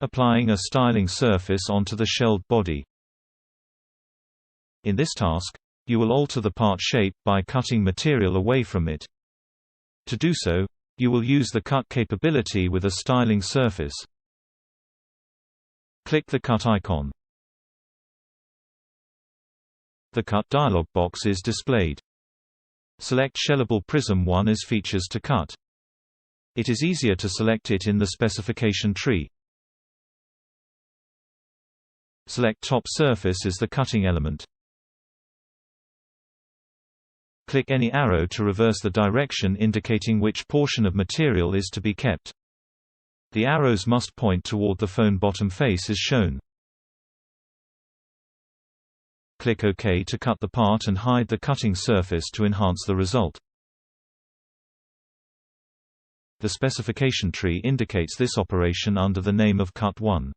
applying a styling surface onto the shelled body. In this task, you will alter the part shape by cutting material away from it. To do so, you will use the cut capability with a styling surface. Click the cut icon. The Cut dialog box is displayed. Select Shellable Prism 1 as features to cut. It is easier to select it in the specification tree. Select Top Surface as the cutting element. Click any arrow to reverse the direction indicating which portion of material is to be kept. The arrows must point toward the phone bottom face as shown. Click OK to cut the part and hide the cutting surface to enhance the result. The specification tree indicates this operation under the name of Cut 1.